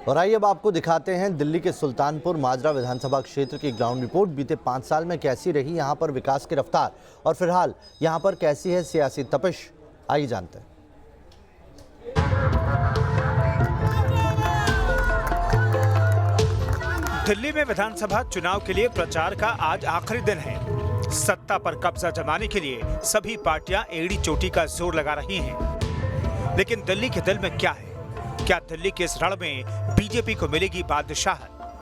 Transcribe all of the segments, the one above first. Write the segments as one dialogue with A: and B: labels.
A: और आइए अब आपको दिखाते हैं दिल्ली के सुल्तानपुर माजरा विधानसभा क्षेत्र की ग्राउंड रिपोर्ट। बीते 5 साल में कैसी रही यहां पर विकास की रफ्तार और फिलहाल यहां पर कैसी है सियासी तपिश, आइए जानते हैं।
B: दिल्ली में विधानसभा चुनाव के लिए प्रचार का आज आखिरी दिन है। सत्ता पर कब्जा जमाने के लिए सभी पार्टियां एड़ी चोटी का जोर लगा रही हैं। लेकिन दिल्ली के दिल में क्या है? क्या दिल्ली के इस रण में बीजेपी को मिलेगी बादशाहत?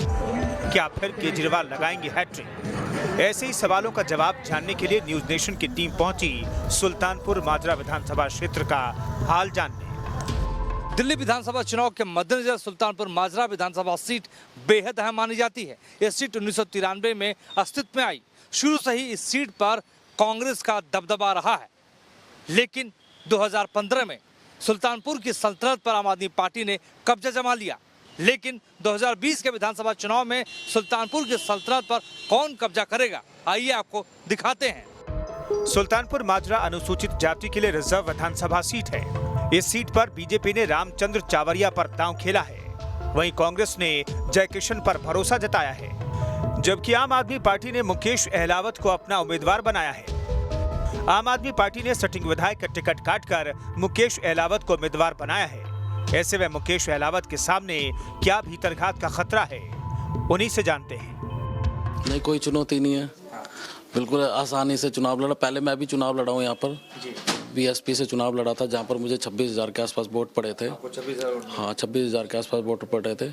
B: क्या फिर केजरीवाल लगाएंगे हैट्रिक? ऐसे ही सवालों का जवाब जानने के लिए न्यूज नेशन की टीम पहुंची सुल्तानपुर माजरा विधानसभा क्षेत्र का हाल जानने।
C: दिल्ली विधानसभा चुनाव के मद्देनजर सुल्तानपुर माजरा विधानसभा सीट बेहद अहम मानी जाती है। यह सीट 1993 में अस्तित्व में आई। शुरू से ही इस सीट पर कांग्रेस का दबदबा रहा है, लेकिन 2015 में सुल्तानपुर की सल्तनत पर आम आदमी पार्टी ने कब्जा जमा लिया। लेकिन 2020 के विधानसभा चुनाव में सुल्तानपुर की सल्तनत पर कौन कब्जा करेगा, आइए आपको दिखाते हैं।
B: सुल्तानपुर माजरा अनुसूचित जाति के लिए रिजर्व विधानसभा सीट है। इस सीट पर बीजेपी ने रामचंद्र चावरिया पर दांव खेला है, वहीं कांग्रेस ने जयकिशन पर भरोसा जताया है, जबकि आम आदमी पार्टी ने मुकेश अहलावत को अपना उम्मीदवार बनाया है। आम आदमी पार्टी ने सिटिंग विधायक का टिकट काटकर मुकेश अहलावत को उम्मीदवार बनाया है। ऐसे में मुकेश अहलावत के सामने क्या भीतरघात का खतरा है, उन्हीं से जानते हैं।
D: नहीं, कोई चुनौती नहीं है, बिल्कुल आसानी से चुनाव लड़ा। पहले मैं भी चुनाव लड़ा हूँ यहाँ पर, बीएसपी से चुनाव लड़ा था, जहाँ पर मुझे 26,000 के आसपास वोट पड़े थे। हाँ, 26,000 के आसपास वोट पड़े थे।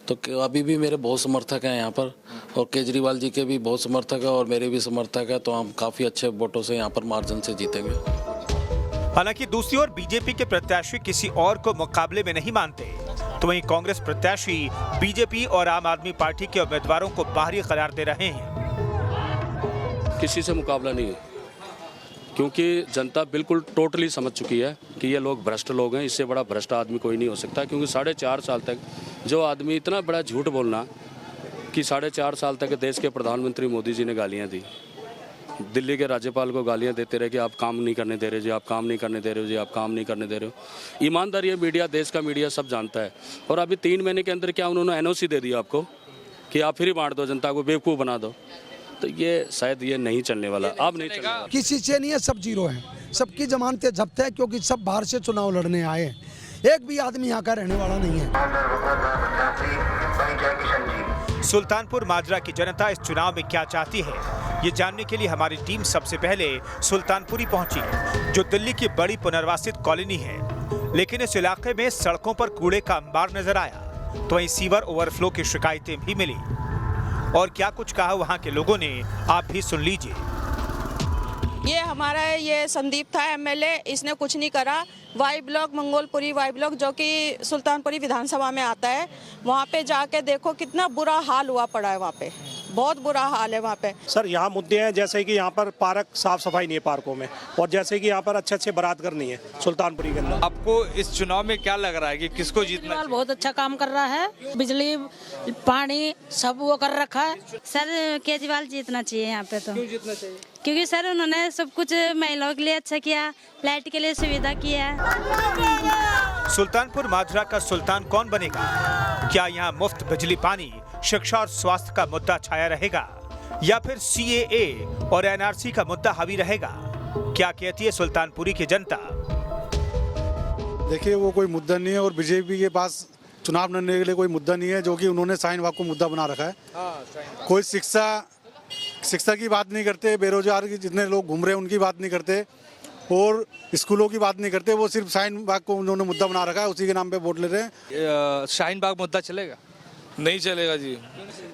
D: तो अभी भी मेरे बहुत समर्थक हैं यहाँ पर, और केजरीवाल जी के भी बहुत समर्थक है और मेरे भी समर्थक है। तो हम काफ़ी अच्छे वोटों से यहाँ पर मार्जिन से जीतेंगे।
B: हालांकि दूसरी ओर बीजेपी के प्रत्याशी किसी और को मुकाबले में नहीं मानते, तो वहीं कांग्रेस प्रत्याशी बीजेपी और आम आदमी पार्टी के उम्मीदवारों को बाहरी करार दे रहे हैं।
E: किसी से मुकाबला नहीं है, क्योंकि जनता बिल्कुल टोटली समझ चुकी है कि ये लोग भ्रष्ट लोग हैं। इससे बड़ा भ्रष्ट आदमी कोई नहीं हो सकता, क्योंकि 4.5 साल तक जो आदमी इतना बड़ा झूठ बोलना कि 4.5 साल तक देश के प्रधानमंत्री मोदी जी ने गालियां दी, दिल्ली के राज्यपाल को गालियां देते रहे कि आप काम नहीं करने दे रहे जी, आप काम नहीं करने दे रहे हो जी, आप काम नहीं करने दे रहे हो। ईमानदारी है, मीडिया, देश का मीडिया सब जानता है। और अभी 3 महीने के अंदर क्या उन्होंने NOC दे दिया आपको कि आप फ्री बांट दो, जनता को बेवकूफ़ बना दो। तो ये शायद ये नहीं चलने वाला, अब नहीं चलने वाला।
F: किसी से नहीं है, सब जीरो है, सबकी जमानतें जब्त है, क्योंकि सब बाहर से चुनाव लड़ने आए हैं। एक भी आदमी यहाँ का रहने वाला नहीं है।
B: सुल्तानपुर माजरा की जनता इस चुनाव में क्या चाहती है, ये जानने के लिए हमारी टीम सबसे पहले सुल्तानपुरी पहुंची, जो दिल्ली की बड़ी पुनर्वासित कॉलोनी है। लेकिन इस इलाके में सड़कों पर कूड़े का अंबार नजर आया, तो वहीं सीवर ओवरफ्लो की शिकायतें भी मिली। और क्या कुछ कहा वहां के लोगों ने, आप भी सुन लीजिए।
G: ये हमारा ये संदीप था MLA, इसने कुछ नहीं करा। Y block, Mangolpuri Y block, जो कि सुल्तानपुरी विधानसभा में आता है, वहाँ पे जाके देखो कितना बुरा हाल हुआ पड़ा है। वहाँ पे बहुत बुरा हाल है वहाँ पे।
H: सर, यहाँ मुद्दे हैं जैसे कि यहाँ पर पार्क साफ सफाई नहीं है पार्कों में, और जैसे कि यहाँ पर अच्छे बारात करनी है सुल्तानपुरी के अंदर।
C: आपको इस चुनाव में क्या लग रहा है कि किसको जीतना है?
I: बहुत अच्छा काम कर रहा है, बिजली पानी सब वो कर रखा है। सर, केजरीवाल जीतना चाहिए यहाँ पे। तो
C: क्यों जीतना चाहिए?
I: क्योंकि सर उन्होंने सब कुछ महिलाओं के लिए अच्छा किया, लाइट के लिए सुविधा किया।
B: सुल्तानपुर माजरा का सुल्तान कौन बनेगा? क्या यहाँ मुफ्त बिजली, पानी, शिक्षा और स्वास्थ्य का मुद्दा छाया रहेगा, या फिर CAA और NRC का मुद्दा हावी रहेगा? क्या कहती है सुल्तानपुरी की जनता?
J: देखिए, वो कोई मुद्दा नहीं है, और बीजेपी के पास चुनाव लड़ने के लिए कोई मुद्दा नहीं है, जो कि उन्होंने शाहीन बाग को मुद्दा बना रखा है। कोई शिक्षा की बात नहीं करते, बेरोजगार की जितने लोग घूम रहे हैं उनकी बात नहीं करते, और स्कूलों की बात नहीं करते। वो सिर्फ शाहीन बाग को उन्होंने मुद्दा बना रखा है, उसी के नाम पे वोट ले रहे हैं।
C: शाहीन बाग मुद्दा चलेगा?
E: नहीं चलेगा जी।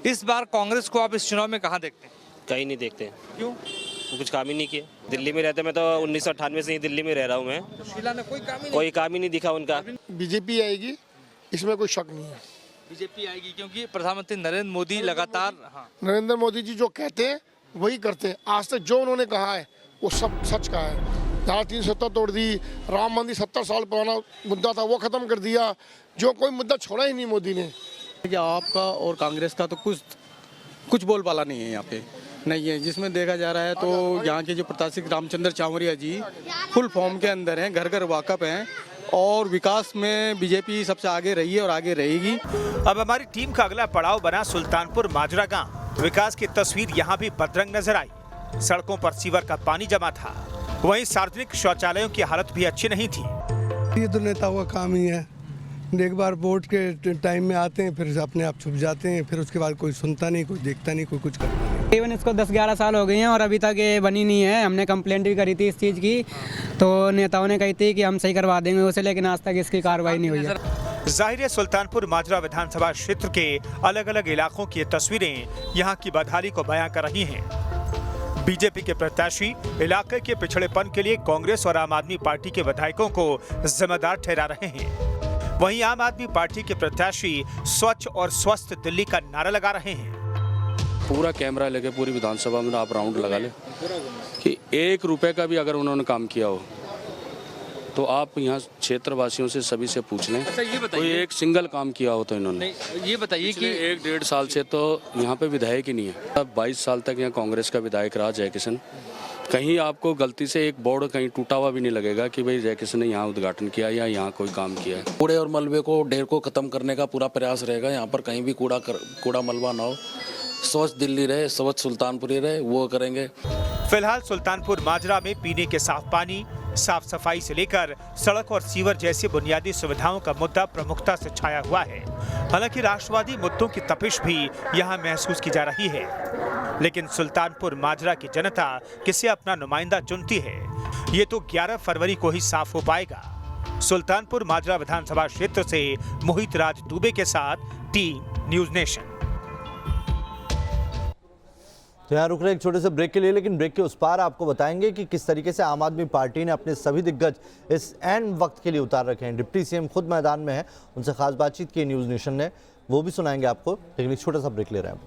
C: इस बार कांग्रेस को आप इस चुनाव में कहाँ देखते हैं?
K: कहीं नहीं देखते।
C: क्यों?
K: कुछ काम ही नहीं किए। दिल्ली में रहते, मैं तो 1998 से ही दिल्ली में रह रहा हूँ मैं।
C: तो शीला ने कोई
K: काम ही नहीं दिखा उनका।
F: बीजेपी आएगी, इसमें कोई शक नहीं है।
C: बीजेपी आएगी क्योंकि प्रधानमंत्री नरेंद्र मोदी लगातार
F: नरेंद्र मोदी जी जो कहते हैं वही करते हैं। आज तक जो उन्होंने कहा है वो सब सच कहा है। धारा 370 तोड़ दी, राम मंदिर 70 साल पुराना मुद्दा था वो खत्म कर दिया, जो कोई मुद्दा छोड़ा ही नहीं मोदी ने।
L: आपका और कांग्रेस का तो कुछ बोलबाला नहीं है यहाँ पे, नहीं है। जिसमें देखा जा रहा है तो यहाँ के जो प्रत्याशी रामचंद्र चावरिया जी फुल फॉर्म के अंदर हैं, घर घर वाकफ हैं, और विकास में बीजेपी सबसे आगे रही है और आगे रहेगी।
B: अब हमारी टीम का अगला पड़ाव बना सुल्तानपुर माजरा गांव। विकास की तस्वीर यहाँ भी बदरंग नजर आई। सड़कों पर सीवर का पानी जमा था। वहीं सार्वजनिक शौचालयों की हालत भी अच्छी नहीं थी।
M: ये तो नेताओं का काम ही है, एक बार वोट के टाइम में आते हैं, फिर अपने आप छुप जाते हैं, फिर उसके बाद कोई सुनता नहीं, कोई देखता नहीं, कोई कुछ करता नहीं।
N: तकरीबन इसको 10-11 साल हो गए हैं और अभी तक ये बनी नहीं है। हमने कंप्लेंट भी करी थी इस चीज़ की, तो नेताओं ने कही थी कि हम सही करवा देंगे उसे, लेकिन आज तक इसकी कार्रवाई नहीं हुई है।
B: जाहिर है सुल्तानपुर माजरा विधानसभा क्षेत्र के अलग अलग इलाकों की तस्वीरें यहाँ की बदहाली को बयां कर रही हैं। बीजेपी के प्रत्याशी इलाके के पिछड़ेपन के लिए कांग्रेस और आम आदमी पार्टी के विधायकों को जिम्मेदार ठहरा रहे हैं। वहीं आम आदमी पार्टी के प्रत्याशी स्वच्छ और स्वस्थ दिल्ली का नारा लगा रहे हैं।
E: पूरा कैमरा लेके पूरी विधानसभा में आप राउंड लगा ले कि 1 रुपए का भी अगर उन्होंने काम किया हो तो आप यहाँ क्षेत्रवासियों से सभी से पूछ लें।
C: अच्छा, ये बताइए,
E: कोई एक सिंगल काम किया हो तो इन्होंने।
C: ये बताइए कि
E: 1-1.5 साल से तो यहाँ पे विधायक ही नहीं है। अब 22 साल तक यहाँ कांग्रेस का विधायक रहा जय किशन। कहीं आपको गलती से एक बोर्ड कहीं टूटा हुआ भी नहीं लगेगा कि भाई जय किशन ने यहाँ उद्घाटन किया या यहाँ कोई काम किया है।
D: कूड़े और मलबे को ढेर को खत्म करने का पूरा प्रयास रहेगा। यहाँ पर कहीं भी कूड़ा मलबा ना हो, स्वच्छ दिल्ली रहे, स्वच्छ सुल्तानपुर रहे, वो करेंगे।
B: फिलहाल सुल्तानपुर माजरा में पीने के साफ पानी, साफ सफाई से लेकर सड़क और सीवर जैसी बुनियादी सुविधाओं का मुद्दा प्रमुखता से छाया हुआ है। हालांकि राष्ट्रवादी मुद्दों की तपिश भी यहां महसूस की जा रही है, लेकिन सुल्तानपुर माजरा की जनता किसे अपना नुमाइंदा चुनती है, ये तो 11 फरवरी को ही साफ हो पाएगा। सुल्तानपुर माजरा विधानसभा क्षेत्र से मोहित राज दुबे के साथ टीम न्यूज नेशन।
A: तो यहाँ रुक रहे एक छोटे से ब्रेक के लिए, लेकिन ब्रेक के उस पार आपको बताएंगे कि किस तरीके से आम आदमी पार्टी ने अपने सभी दिग्गज इस एंड वक्त के लिए उतार रखे हैं। डिप्टी सीएम खुद मैदान में है, उनसे खास बातचीत की न्यूज़ नेशन ने, वो भी सुनाएंगे आपको, लेकिन एक छोटा सा ब्रेक ले रहे हैं।